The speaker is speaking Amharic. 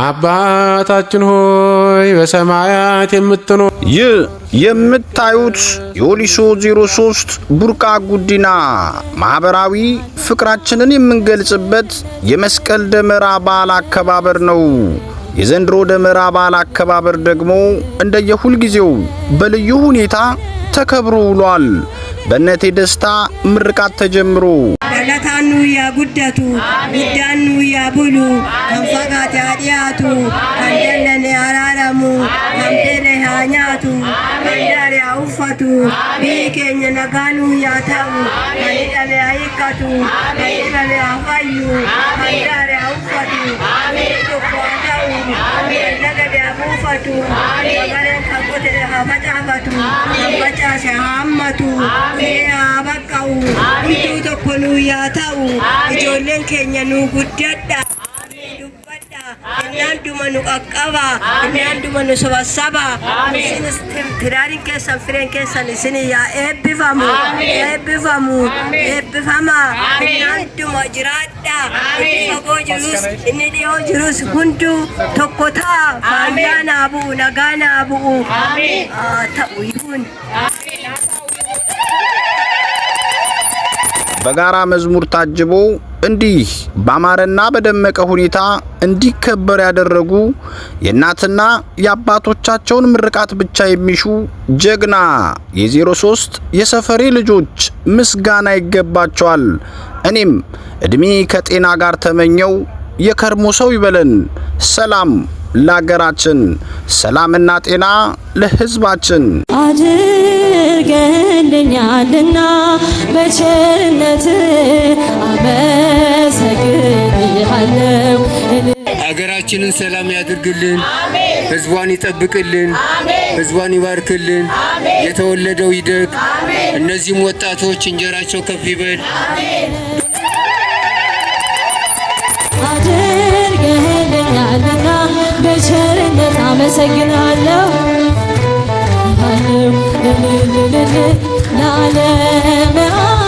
አባታችን ሆይ በሰማያት የምትኖር የምታዩት የወሊሶ 03 ቡርቃ ጉዲና ማህበራዊ ፍቅራችንን የምንገልጽበት የመስቀል ደመራ በዓል አከባበር ነው። የዘንድሮ ደመራ በዓል አከባበር ደግሞ እንደየሁል ጊዜው በልዩ ሁኔታ ተከብሮ ውሏል። በእነቴ ደስታ ምርቃት ተጀምሮ ገለታኑ ያጉደቱ ጉዳኑ ያቡሉ ከንፈጋት ያዲያቱ ከንደለኔ አራረሙ ከንደለ ሃኛቱ ከንዳሪ አውፈቱ ቢኬኝ ነጋኑ ያታው ከንደለ አይቀቱ ከንደለ አፋዩ ከንዳሪ አውፈቱ ቶኳታው ነገደ አቡፈቱ ነገረን ከቆቴ ሀፈጫፈቱ ሀፈጫሸ ሀመቱ አበቃው ሁሉ ተኮኑ ያታው ijoolleen keenya nu guddadha dubbadha እናንዱማ nu qaqqaba እናንዱማ nu sabassaba isinis tiraarin keessan fireen keessan isin yaa eebbifamu eebbifama እናንዱma jiraadha fagoo jirus inni dhiyoo jirus hundu tokko ta'a fayyaa naa bu'u nagaa naa bu'u ta'u ይሁን በጋራ መዝሙር ታጅቦ እንዲህ ባማረና በደመቀ ሁኔታ እንዲከበር ያደረጉ የእናትና የአባቶቻቸውን ምርቃት ብቻ የሚሹ ጀግና የ03 የሰፈሬ ልጆች ምስጋና ይገባቸዋል። እኔም እድሜ ከጤና ጋር ተመኘው። የከርሞ ሰው ይበለን። ሰላም ለሀገራችን፣ ሰላምና ጤና ለሕዝባችን። አድርገልኛልና በቸርነት አመሰግንሃለሁ። ሀገራችንን ሰላም ያድርግልን፣ ሕዝቧን ይጠብቅልን፣ ሕዝቧን ይባርክልን፣ የተወለደው ይደግ፣ እነዚህም ወጣቶች እንጀራቸው ከፍ ይበል። አድርገልኛልና በቸርነት አመሰግንሃለሁ። la la la